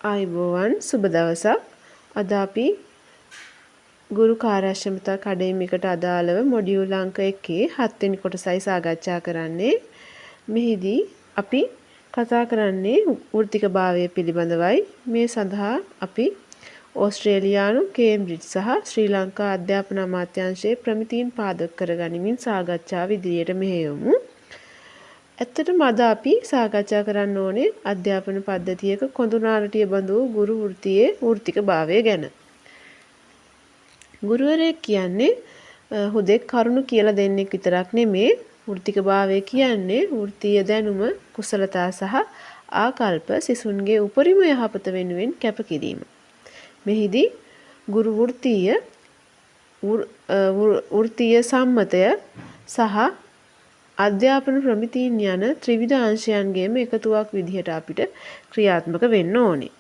ආයුබෝවන් සුබ දවසක්. අද අපි ගුරු කාර්යක්ෂමතා කඩඉමකට අදාළව මොඩියුල් අංක 1 7 වෙනි කොටසයි සාකච්ඡා කරන්නේ. මෙහිදී අපි කතා කරන්නේ වෘත්තිකභාවය පිළිබඳවයි. මේ සඳහා අපි ඕස්ට්‍රේලියානු කේම්බ්‍රිජ් සහ ශ්‍රී ලංකා අධ්‍යාපන අමාත්‍යාංශයේ ප්‍රමිතීන් පාදක කරගනිමින් සාකච්ඡාව ඉදිරියට මෙහෙයමු. ඇත්තටම අද අපි සාකච්ඡා කරන්න ඕනේ අධ්‍යාපන පද්ධතියක කොඳුනාරටිය බඳු ගුරු වෘත්තියේ වෘත්තිකභාවය ගැන. ගුරුවරයෙක් කියන්නේ හුදෙක් කරුණු කියලා දෙන්නෙක් විතරක් නෙමේ. වෘත්තිකභාවය කියන්නේ වෘත්තීය දැනුම, කුසලතා සහ ආකල්ප සිසුන්ගේ උපරිම යහපත වෙනුවෙන් කැපකිරීම. මෙහිදී ගුරු වෘත්තීය සම්මතය සහ අධ්‍යාපන ප්‍රමිතීන් යන ත්‍රිවිධ අංශයන්ගේම එකතුවක් විදිහට අපිට ක්‍රියාත්මක වෙන්න ඕනේ.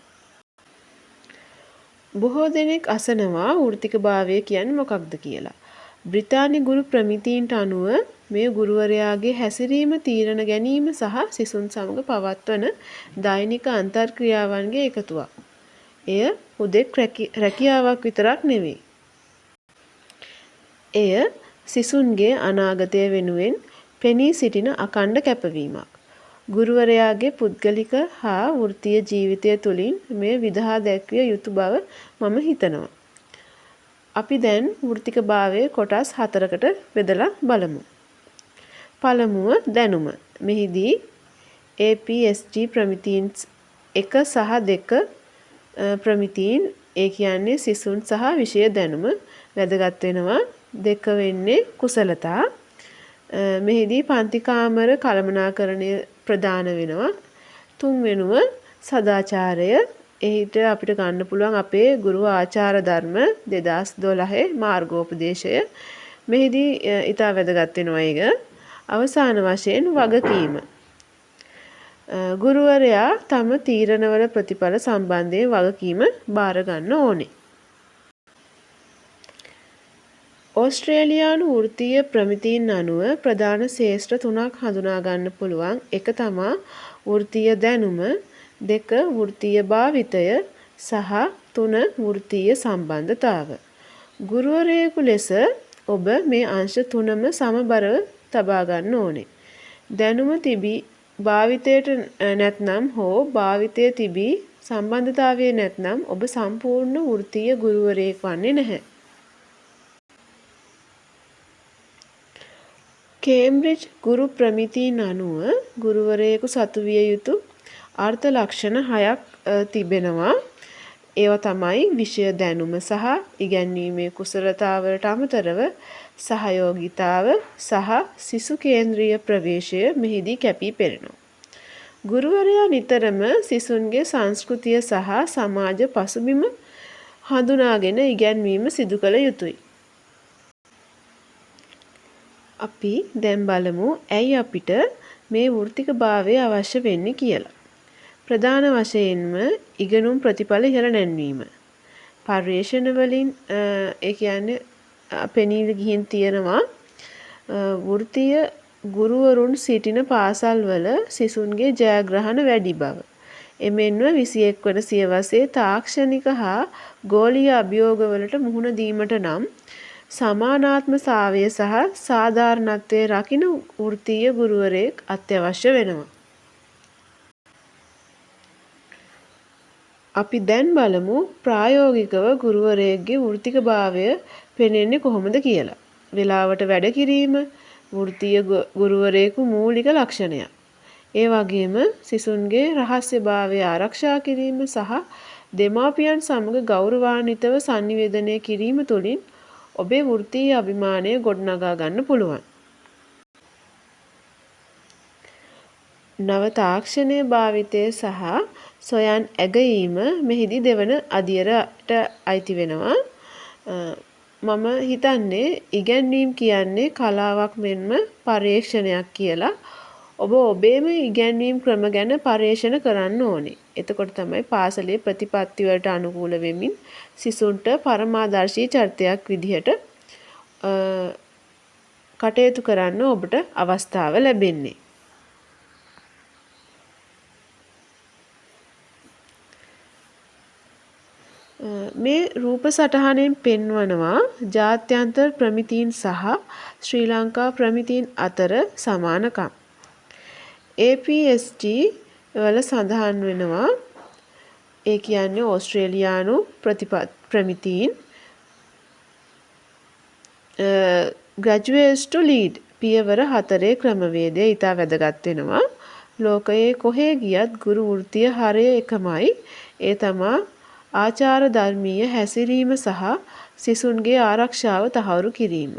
බොහෝ දෙනෙක් අසනවා වෘත්තිකභාවය කියන්නේ මොකක්ද කියලා. බ්‍රිතාන්‍ය ගුරු ප්‍රමිතීන්ට අනුව මේ ගුරුවරයාගේ හැසිරීම තීරණ ගැනීම සහ සිසුන් සමග පවත්වන දෛනික අන්තර්ක්‍රියාවන්ගේ එකතුවක්. එය හුදෙක් රැකියාවක් විතරක් නෙවෙයි. එය සිසුන්ගේ අනාගතය වෙනුවෙන් පෙනී සිටින අඛණ්ඩ කැපවීමක්. ගුරුවරයාගේ පුද්ගලික හා වෘත්තීය ජීවිතය තුළින් මේ විදහා දැක්විය යුතු බව මම හිතනවා. අපි දැන් වෘත්තිකභාවය කොටස් 4කට බෙදලා බලමු. පළමුව දැනුම. මෙහිදී APSG ප්‍රමිතීන් 1 සහ 2 ප්‍රමිතීන් ඒ කියන්නේ සිසුන් සහ විෂය දැනුම වැදගත් වෙනවා. 2 වෙන්නේ කුසලතා. මෙහිදී පන්ති කාමර කළමනාකරණය ප්‍රදාන වෙනවා. 3 වෙනුව සදාචාරය. එහිට අපිට ගන්න පුළුවන් අපේ ගුරු ආචාර ධර්ම 2012 මාර්ගෝපදේශය. මෙහිදී ඊට වැදගත් වෙනවා ඒක. අවසාන වශයෙන් වගකීම. ගුරුවරයා තම තීරණවල ප්‍රතිඵල සම්බන්ධයෙන් වගකීම බාර ගන්න ඕනේ. ඕස්ට්‍රේලියානු වෘත්තීය ප්‍රමිතීන් අනුව ප්‍රධාන ශේෂ්ත්‍ර 3ක් හඳුනා ගන්න පුළුවන්. එක තමා වෘත්තීය දැනුම, 2 වෘත්තීය භාවිතය සහ 3 වෘත්තීය සම්බන්ධතාව. ගුරුවරයෙකු ලෙස ඔබ මේ අංශ 3ම සමබරව තබා ගන්න ඕනේ. දැනුම තිබී භාවිතයට නැත්නම් හෝ භාවිතය තිබී සම්බන්ධතාවය නැත්නම් ඔබ සම්පූර්ණ වෘත්තීය ගුරුවරයෙක් වන්නේ නැහැ. කේම්බ්‍රිජ් ගුරු ප්‍රමිතීන් අනුව ගුරුවරයෙකු සතු විය යුතු අර්ථ ලක්ෂණ 6ක් තිබෙනවා. ඒවා තමයි විෂය දැනුම සහ ඉගැන්වීමේ කුසලතාවලට අමතරව සහයෝගීතාව සහ සිසු කේන්ද්‍රීය ප්‍රවේශය මෙහිදී කැපී පෙනෙනවා. ගුරුවරයා නිතරම සිසුන්ගේ සංස්කෘතිය සහ සමාජ පසුබිම හඳුනාගෙන ඉගැන්වීම සිදු කළ යුතුයි. අපි දැන් බලමු ඇයි අපිට මේ වෘත්තිකභාවය අවශ්‍ය වෙන්නේ කියලා. ප්‍රධාන වශයෙන්ම ඉගෙනුම් ප්‍රතිඵල ඉහළ නැන්වීම. පර්යේෂණ වලින් ඒ කියන්නේ පෙනී ගිහින් තියෙනවා වෘත්තීය ගුරුවරුන් සිටින පාසල්වල සිසුන්ගේ ජයග්‍රහණ වැඩි බව. එමෙන්ම 21 වන සියවසේ තාක්ෂණික හා ගෝලීය අභියෝගවලට මුහුණ දීමට නම් සමානාත්මතාවය සහ සාධාරණත්වයේ රකින්න වෘත්තීය ගුරුවරයෙක් අත්‍යවශ්‍ය වෙනවා. අපි දැන් බලමු ප්‍රායෝගිකව ගුරුවරයෙක්ගේ වෘත්තිකභාවය පෙනෙන්නේ කොහොමද කියලා. වේලාවට වැඩ කිරීම වෘත්තීය ගුරුවරයෙකු මූලික ලක්ෂණයක්. ඒ වගේම සිසුන්ගේ රහස්‍යභාවය ආරක්ෂා කිරීම සහ දෙමාපියන් සමග ගෞරවාන්විතව sannivedanaya කිරීම තුළින් ඔබේ වෘත්තීය අභිමානය ගොඩනගා ගන්න පුළුවන්. නව තාක්ෂණය භාවිතය සහ සොයන් ඇගයීම මෙහිදී දෙවන අදියරට අයිති වෙනවා. මම හිතන්නේ ඉගැන්වීම් කියන්නේ කලාවක් මෙන්ම පර්යේෂණයක් කියලා. ඔබ ඔබේම ඉගැන්වීම් ක්‍රම ගැන පර්යේෂණ කරන්න ඕනේ. එතකොට තමයි පාසලේ ප්‍රතිපත්ති වලට අනුකූල වෙමින් සිසුන්ට පරමාදර්ශී චරිතයක් විදිහට කටයුතු කරන්න ඔබට අවස්ථාව ලැබෙන්නේ. මේ රූප සටහනෙන් පෙන්වනවා ජාත්‍යන්තර ප්‍රමිතීන් සහ ශ්‍රී ලංකා ප්‍රමිතීන් අතර සමානකම්. APST වල සඳහන් වෙනවා ඒ කියන්නේ ඕස්ට්‍රේලියානු ප්‍රමිතීන් graduates to lead පියවර 4 ක්‍රමවේදය ඉතා වැදගත් වෙනවා. ලෝකයේ කොහේ ගියත් ගුරු වෘත්තිය හරය එකමයි. ඒ තමා ආචාර ධර්මීය හැසිරීම සහ සිසුන්ගේ ආරක්ෂාව තහවුරු කිරීම.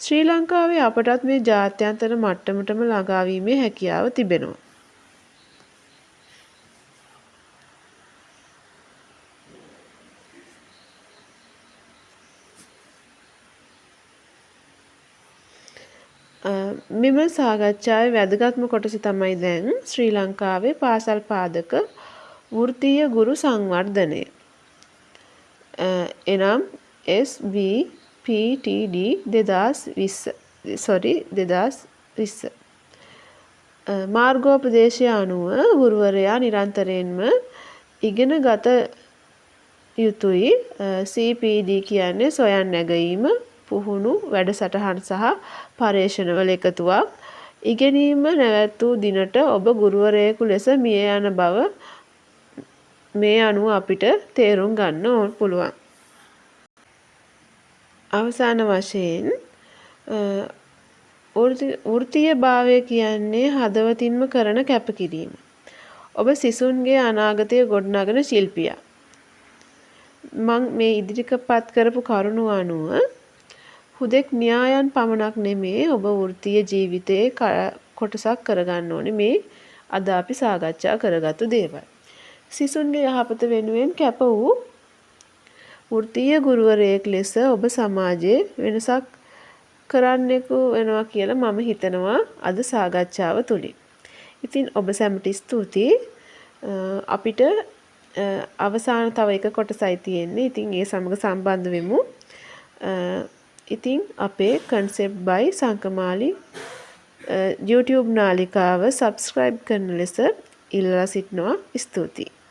ශ්‍රී ලංකාවේ අපටත් මේ ජාත්‍යන්තර මට්ටමටම ළඟා වීමේ හැකියාව තිබෙනවා. මෙම සාකච්ඡාවේ වැදගත්ම කොටස තමයි දැන් ශ්‍රී ලංකාවේ පාසල් පාදක වෘත්තීය ගුරු සංවර්ධනය. එනම් SBPTD 2020 මාර්ගෝපදේශය අනුව ගුරුවරයා නිරන්තරයෙන්ම ඉගෙන ගත යුතුයි. CPD කියන්නේ සොයන් නැගීම, පුහුණු වැඩසටහන් සහ පර්යේෂණවල එකතුවක්. ඉගෙනීම නැවැත්වූ දිනට ඔබ ගුරුවරයෙකු ලෙස මිය යන බව මේ අනුව අපිට තේරුම් ගන්න පුළුවන්. අවසාන වශයෙන් වෘත්තීය භාවය කියන්නේ හදවතින්ම කරන කැපකිරීම. ඔබ සිසුන්ගේ අනාගතය ගොඩනගන ශිල්පියා. මං මේ ඉදිරිපත් කරපු කරුණු අනුව හුදෙක් න්‍යායන් පමණක් නෙමේ ඔබ වෘත්තීය ජීවිතයේ කොටසක් කරගන්න ඕනේ මේ අද අපි සාකච්ඡා කරගත්තු දේවල්. සිසුන්ගේ යහපත වෙනුවෙන් කැප වූ වෘත්තීය ගුරුවරයෙක් ලෙස ඔබ සමාජයේ වෙනසක් කරන්නෙකු වෙනවා කියලා මම හිතනවා අද සාකච්ඡාව තුළින්. ඉතින් ඔබ සැමට ස්තුතියි. අපිට අවසාන තව එක කොටසයි තියෙන්නේ. ඉතින් ඒ සමග සම්බන්ධ වෙමු. ඉතින් අපේ concept by සංකමාලි YouTube නාලිකාව subscribe කරන ලෙස ඉල්ලා සිටිනවා. ස්තුතියි.